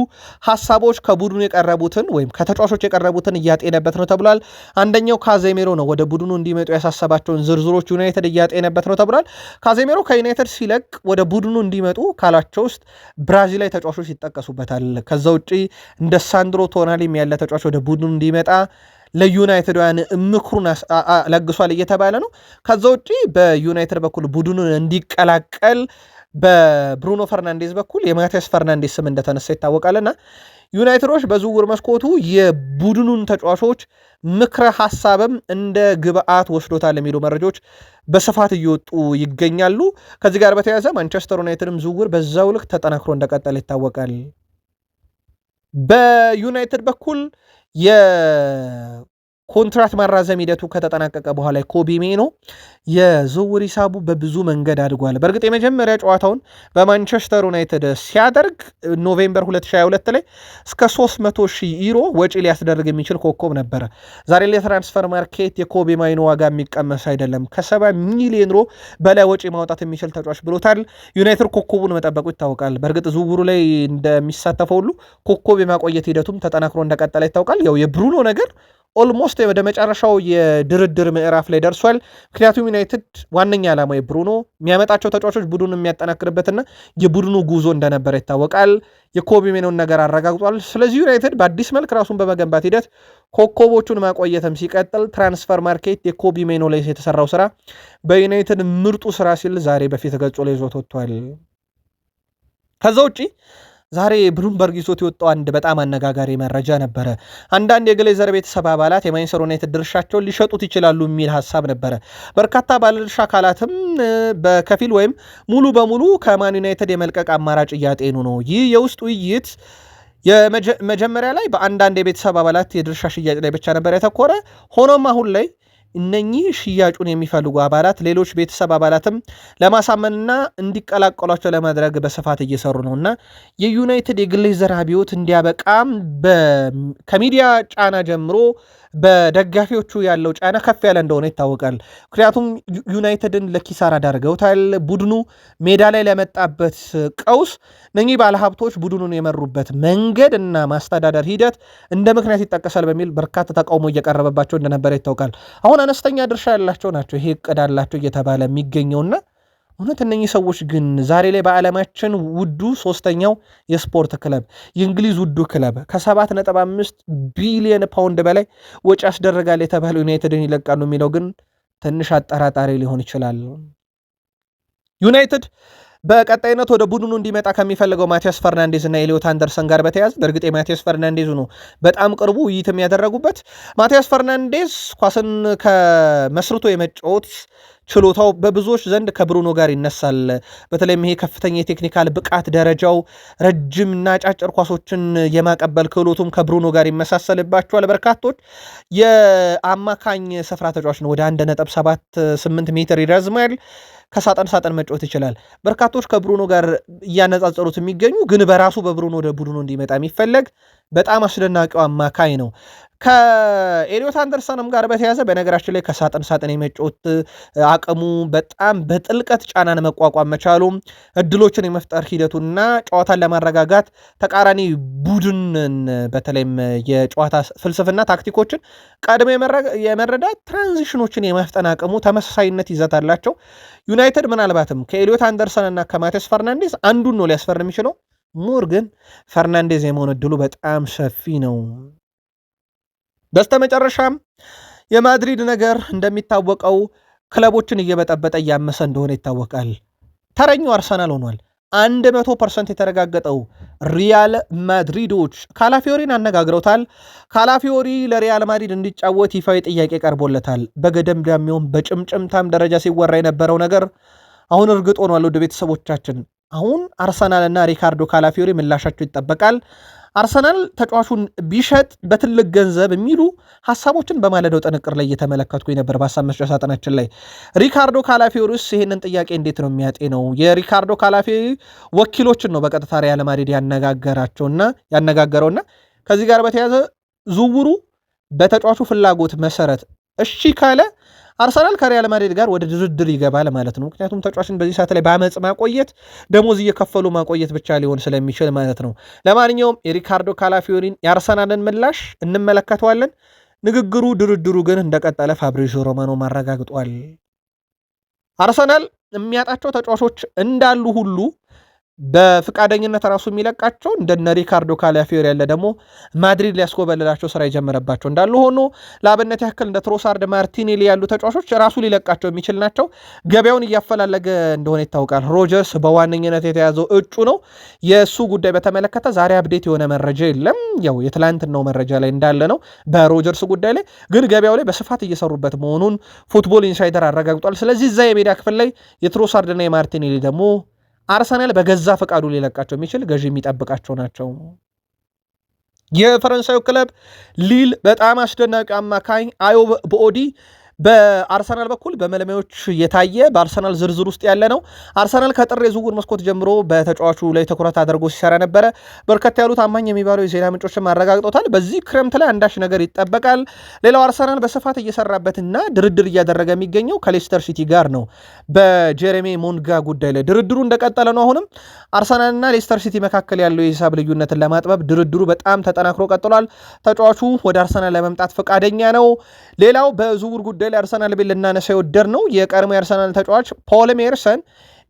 ሀሳቦች ከቡድኑ የቀረቡትን ወይም ከተጫዋቾች የቀረቡትን እያጤነበት ነው ተብሏል። አንደኛው ካዜሜሮ ነው። ወደ ቡድኑ እንዲመጡ ያሳሰባቸውን ዝርዝሮች ዩናይትድ እያጤነበት ነው ተብሏል። ካዜሜሮ ከዩናይትድ ሲለቅ ወደ ቡድኑ እንዲመጡ ካላቸው ውስጥ ብራዚላዊ ተጫዋቾች ይጠቀሱበታል። ከዛ ውጭ እንደ ሳንድሮ ቶናሊም ያለ ተጫዋች ወደ ቡድኑ እንዲመጣ ለዩናይትድውያን ምክሩን ለግሷል እየተባለ ነው። ከዛ ውጪ በዩናይትድ በኩል ቡድኑን እንዲቀላቀል በብሩኖ ፈርናንዴዝ በኩል የማቲያስ ፈርናንዴዝ ስም እንደተነሳ ይታወቃልና ዩናይትዶች በዝውውር መስኮቱ የቡድኑን ተጫዋቾች ምክረ ሐሳብም እንደ ግብአት ወስዶታል የሚሉ መረጃዎች በስፋት እየወጡ ይገኛሉ። ከዚህ ጋር በተያያዘ ማንቸስተር ዩናይትድም ዝውውር በዛው ልክ ተጠናክሮ እንደቀጠለ ይታወቃል። በዩናይትድ በኩል የኮንትራት ማራዘም ሂደቱ ከተጠናቀቀ በኋላ ኮቢ ሜኖ የዝውውር ሂሳቡ በብዙ መንገድ አድጓል። በእርግጥ የመጀመሪያ ጨዋታውን በማንቸስተር ዩናይትድ ሲያደርግ ኖቬምበር 2022 ላይ እስከ 300,000 ዩሮ ወጪ ሊያስደርግ የሚችል ኮከብ ነበረ። ዛሬ ላይ ትራንስፈር ማርኬት የኮቢ ሜኖ ዋጋ የሚቀመስ አይደለም፣ ከ70 ሚሊዮን ዩሮ በላይ ወጪ ማውጣት የሚችል ተጫዋች ብሎታል። ዩናይትድ ኮከቡን መጠበቁ ይታወቃል። በእርግጥ ዝውውሩ ላይ እንደሚሳተፈው ሁሉ ኮከብ የማቆየት ሂደቱም ተጠናክሮ እንደቀጠለ ይታወቃል። ያው የብሩኖ ነገር ኦልሞስት ወደ መጨረሻው የድርድር ምዕራፍ ላይ ደርሷል። ምክንያቱም ዩናይትድ ዋነኛ ዓላማ የብሩኖ የሚያመጣቸው ተጫዋቾች ቡድኑ የሚያጠናክርበትና የቡድኑ ጉዞ እንደነበረ ይታወቃል። የኮቢ ሜኖን ነገር አረጋግጧል። ስለዚህ ዩናይትድ በአዲስ መልክ ራሱን በመገንባት ሂደት ኮከቦቹን ማቆየትም ሲቀጥል ትራንስፈር ማርኬት የኮቢ ሜኖ ላይ የተሰራው ስራ በዩናይትድ ምርጡ ስራ ሲል ዛሬ በፊት ገጹ ላይ ይዞት ወጥቷል። ከዛ ውጪ ዛሬ ብሉምበርግ ይዞት የወጣው አንድ በጣም አነጋጋሪ መረጃ ነበረ። አንዳንድ የግሌዘር ቤተሰብ አባላት የማንቸስተር ዩናይትድ ድርሻቸውን ሊሸጡት ይችላሉ የሚል ሀሳብ ነበረ። በርካታ ባለድርሻ አካላትም በከፊል ወይም ሙሉ በሙሉ ከማን ዩናይትድ የመልቀቅ አማራጭ እያጤኑ ነው። ይህ የውስጥ ውይይት መጀመሪያ ላይ በአንዳንድ የቤተሰብ አባላት የድርሻ ሽያጭ ላይ ብቻ ነበር ያተኮረ። ሆኖም አሁን ላይ እነኚህ ሽያጩን የሚፈልጉ አባላት ሌሎች ቤተሰብ አባላትም ለማሳመንና እንዲቀላቀሏቸው ለማድረግ በስፋት እየሰሩ ነው እና የዩናይትድ የግሌዘር አብዮት እንዲያበቃም ከሚዲያ ጫና ጀምሮ በደጋፊዎቹ ያለው ጫና ከፍ ያለ እንደሆነ ይታወቃል። ምክንያቱም ዩናይትድን ለኪሳራ ዳርገውታል። ቡድኑ ሜዳ ላይ ለመጣበት ቀውስ እነኚህ ባለሀብቶች ቡድኑን የመሩበት መንገድ እና ማስተዳደር ሂደት እንደ ምክንያት ይጠቀሳል በሚል በርካታ ተቃውሞ እየቀረበባቸው እንደነበረ ይታወቃል። አሁን አነስተኛ ድርሻ ያላቸው ናቸው ይሄ እቅድ አላቸው እየተባለ የሚገኘውና እውነት እነኚህ ሰዎች ግን ዛሬ ላይ በዓለማችን ውዱ ሶስተኛው የስፖርት ክለብ የእንግሊዝ ውዱ ክለብ ከ7.5 ቢሊዮን ፓውንድ በላይ ወጪ ያስደረጋል የተባለው ዩናይትድን ይለቃሉ የሚለው ግን ትንሽ አጠራጣሪ ሊሆን ይችላል። ዩናይትድ በቀጣይነት ወደ ቡድኑ እንዲመጣ ከሚፈልገው ማቲያስ ፈርናንዴዝ እና ኤሊዮት አንደርሰን ጋር በተያያዘ በእርግጥ የማቲያስ ፈርናንዴዝ ነው በጣም ቅርቡ ውይይት የሚያደረጉበት። ማቲያስ ፈርናንዴዝ ኳስን ከመስርቶ የመጫወት ችሎታው በብዙዎች ዘንድ ከብሩኖ ጋር ይነሳል። በተለይም ይሄ ከፍተኛ የቴክኒካል ብቃት ደረጃው ረጅምና አጫጭር ኳሶችን የማቀበል ክህሎቱም ከብሩኖ ጋር ይመሳሰልባቸዋል። በርካቶች የአማካኝ ስፍራ ተጫዋች ነው። ወደ 1.78 ሜትር ይረዝማል። ከሳጥን ሳጥን መጫወት ይችላል። በርካቶች ከብሩኖ ጋር እያነጻጸሩት የሚገኙ ግን በራሱ በብሩኖ ወደ ቡድኑ እንዲመጣ የሚፈለግ በጣም አስደናቂው አማካኝ ነው። ከኤሊዮት አንደርሰንም ጋር በተያዘ በነገራችን ላይ ከሳጥን ሳጥን የመጫወት አቅሙ በጣም በጥልቀት ጫናን መቋቋም መቻሉ እድሎችን የመፍጠር ሂደቱና ጨዋታን ለማረጋጋት ተቃራኒ ቡድንን በተለይም የጨዋታ ፍልስፍና ታክቲኮችን ቀድሞ የመረዳት ትራንዚሽኖችን የመፍጠን አቅሙ ተመሳሳይነት ይዘት አላቸው። ዩናይትድ ምናልባትም ከኤሊዮት አንደርሰን እና ከማቲያስ ፈርናንዴዝ አንዱን ነው ሊያስፈርም የሚችለው። ሞር ግን ፈርናንዴዝ የመሆን እድሉ በጣም ሰፊ ነው። በስተመጨረሻም የማድሪድ ነገር እንደሚታወቀው ክለቦችን እየበጠበጠ እያመሰ እንደሆነ ይታወቃል። ተረኛው አርሰናል ሆኗል። 100% የተረጋገጠው ሪያል ማድሪዶች ካላፊዮሪን አነጋግረውታል። ካላፊዮሪ ለሪያል ማድሪድ እንዲጫወት ይፋዊ ጥያቄ ቀርቦለታል። በገደምዳሜውም በጭምጭምታም ደረጃ ሲወራ የነበረው ነገር አሁን እርግጥ ሆኗል። ወደ ቤተሰቦቻችን አሁን አርሰናልና ሪካርዶ ካላፊዮሪ ምላሻቸው ይጠበቃል። አርሰናል ተጫዋቹን ቢሸጥ በትልቅ ገንዘብ የሚሉ ሐሳቦችን በማለዳው ጥንቅር ላይ እየተመለከትኩ ነበር። በሐሳብ መስጫ ሳጥናችን ላይ ሪካርዶ ካላፊዮሪስ ይህንን ጥያቄ እንዴት ነው የሚያጤነው? የሪካርዶ ካላፊዮሪ ወኪሎችን ነው በቀጥታ ሪያል ማድሪድ ያነጋገረውና ከዚህ ጋር በተያያዘ ዝውውሩ በተጫዋቹ ፍላጎት መሰረት እሺ ካለ አርሰናል ከሪያል ማድሪድ ጋር ወደ ድርድር ይገባል ማለት ነው። ምክንያቱም ተጫዋችን በዚህ ሰዓት ላይ በአመፅ ማቆየት ደሞዝ እየከፈሉ ማቆየት ብቻ ሊሆን ስለሚችል ማለት ነው። ለማንኛውም የሪካርዶ ካላፊዮሪን የአርሰናልን ምላሽ እንመለከተዋለን። ንግግሩ ድርድሩ ግን እንደቀጠለ ፋብሪዚዮ ሮማኖ ማረጋግጧል። አርሰናል የሚያጣቸው ተጫዋቾች እንዳሉ ሁሉ በፍቃደኝነት ራሱ የሚለቃቸው እንደነ ሪካርዶ ካላፊዮሪ ያለ ደግሞ ማድሪድ ሊያስኮበልላቸው ስራ የጀመረባቸው እንዳሉ ሆኖ ለአብነት ያክል እንደ ትሮሳርድ ማርቲኔሊ ያሉ ተጫዋቾች ራሱ ሊለቃቸው የሚችል ናቸው። ገበያውን እያፈላለገ እንደሆነ ይታወቃል። ሮጀርስ በዋነኝነት የተያዘው እጩ ነው። የእሱ ጉዳይ በተመለከተ ዛሬ አፕዴት የሆነ መረጃ የለም። ያው የትላንትናው መረጃ ላይ እንዳለ ነው። በሮጀርስ ጉዳይ ላይ ግን ገበያው ላይ በስፋት እየሰሩበት መሆኑን ፉትቦል ኢንሳይደር አረጋግጧል። ስለዚህ እዛ የሜዳ ክፍል ላይ የትሮሳርድና የማርቲኔሊ ደግሞ አርሰናል በገዛ ፈቃዱ ሊለቃቸው የሚችል ገዢ የሚጠብቃቸው ናቸው። የፈረንሳዩ ክለብ ሊል በጣም አስደናቂ አማካኝ አዮብ ቦኦዲ በአርሰናል በኩል በመለማዮች የታየ በአርሰናል ዝርዝር ውስጥ ያለ ነው። አርሰናል ከጥር የዝውውር መስኮት ጀምሮ በተጫዋቹ ላይ ትኩረት አድርጎ ሲሰራ ነበረ። በርከት ያሉ ታማኝ የሚባሉ የዜና ምንጮችም አረጋግጦታል። በዚህ ክረምት ላይ አንዳች ነገር ይጠበቃል። ሌላው አርሰናል በስፋት እየሰራበትና ድርድር እያደረገ የሚገኘው ከሌስተር ሲቲ ጋር ነው። በጀሬሚ ሞንጋ ጉዳይ ላይ ድርድሩ እንደቀጠለ ነው። አሁንም አርሰናልና ሌስተር ሲቲ መካከል ያለው የሂሳብ ልዩነትን ለማጥበብ ድርድሩ በጣም ተጠናክሮ ቀጥሏል። ተጫዋቹ ወደ አርሰናል ለመምጣት ፈቃደኛ ነው። ሌላው በዝውውር ጉዳይ አርሰናል ቤት ልናነሳ የወደር ነው የቀድሞ የአርሰናል ተጫዋች ፖል ሜርሰን፣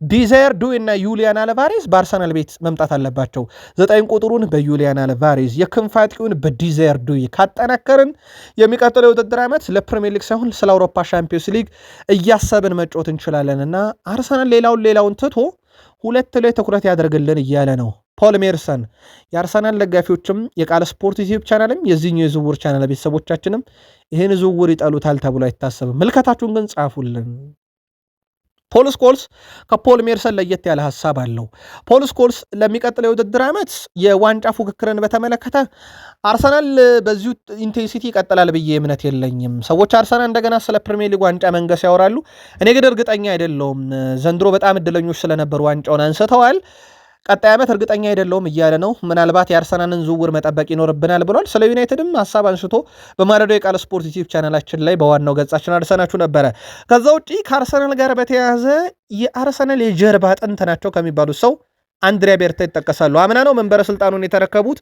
ዲዛየር ዱዌ እና ዩሊያን አልቫሬዝ በአርሰናል ቤት መምጣት አለባቸው። 9 ቁጥሩን በዩሊያን አልቫሬዝ የክንፍ አጥቂውን በዲዛየር ዱዌ ካጠናከርን የሚቀጥለው የውድድር ዓመት ለፕሪሚየር ሊግ ሳይሆን ስለ አውሮፓ ሻምፒዮንስ ሊግ እያሰብን መጫወት እንችላለንና አርሰናል ሌላውን ትቶ ሁለት ላይ ትኩረት ያደርግልን እያለ ነው ፖል ሜርሰን። የአርሰናል ደጋፊዎችም የቃል ስፖርት ዩቲዩብ ቻናልም የዚህኛው የዝውውር ቻናል ቤተሰቦቻችንም ይህን ዝውውር ይጠሉታል ተብሎ አይታሰብም። ምልከታችሁን ግን ጻፉልን። ፖል ስኮልስ ከፖል ሜርሰን ለየት ያለ ሐሳብ አለው። ፖል ስኮልስ ለሚቀጥለው የውድድር ዓመት የዋንጫ ፉክክርን በተመለከተ አርሰናል በዚሁ ኢንቴንሲቲ ይቀጥላል ብዬ እምነት የለኝም። ሰዎች አርሰናል እንደገና ስለ ፕሪሚየር ሊግ ዋንጫ መንገስ ያወራሉ። እኔ ግን እርግጠኛ አይደለሁም። ዘንድሮ በጣም እድለኞች ስለነበሩ ዋንጫውን አንስተዋል። ቀጣይ ዓመት እርግጠኛ አይደለሁም እያለ ነው። ምናልባት የአርሰናልን ዝውውር መጠበቅ ይኖርብናል ብሏል። ስለ ዩናይትድም ሀሳብ አንስቶ በማለዳው የቃል ስፖርት ዩቲዩብ ቻናላችን ላይ በዋናው ገጻችን አድርሰናችሁ ነበረ። ከዛ ውጪ ከአርሰናል ጋር በተያያዘ የአርሰናል የጀርባ አጥንት ናቸው ከሚባሉት ሰው አንድሪያ ቤርታ ይጠቀሳሉ። አምና ነው መንበረ ስልጣኑን የተረከቡት።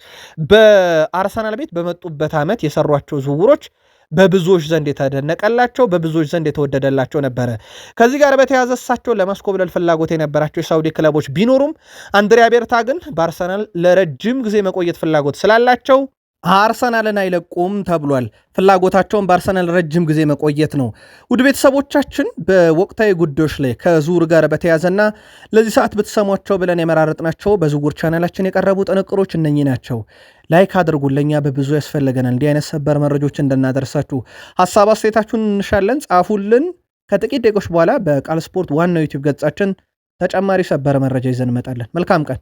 በአርሰናል ቤት በመጡበት ዓመት የሰሯቸው ዝውውሮች በብዙዎች ዘንድ የተደነቀላቸው በብዙዎች ዘንድ የተወደደላቸው ነበረ። ከዚህ ጋር በተያያዘ እሳቸውን ለማስኮብለል ፍላጎት የነበራቸው የሳውዲ ክለቦች ቢኖሩም አንድሪያ ቤርታ ግን በአርሰናል ለረጅም ጊዜ መቆየት ፍላጎት ስላላቸው አርሰናልን አይለቁም ተብሏል። ፍላጎታቸውን በአርሰናል ረጅም ጊዜ መቆየት ነው። ውድ ቤተሰቦቻችን በወቅታዊ ጉዳዮች ላይ ከዝውውር ጋር በተያዘና ለዚህ ሰዓት ብትሰሟቸው ብለን የመራረጥናቸው በዝውውር ቻናላችን የቀረቡ ጥንቅሮች እነኚህ ናቸው። ላይክ አድርጉን፣ ለእኛ በብዙ ያስፈልገናል። እንዲህ አይነት ሰበር መረጃዎች እንድናደርሳችሁ ሀሳብ አስተያየታችሁን እንሻለን። ጻፉልን። ከጥቂት ደቂቆች በኋላ በቃል ስፖርት ዋናው ዩቲዩብ ገጻችን ተጨማሪ ሰበር መረጃ ይዘን እንመጣለን። መልካም ቀን።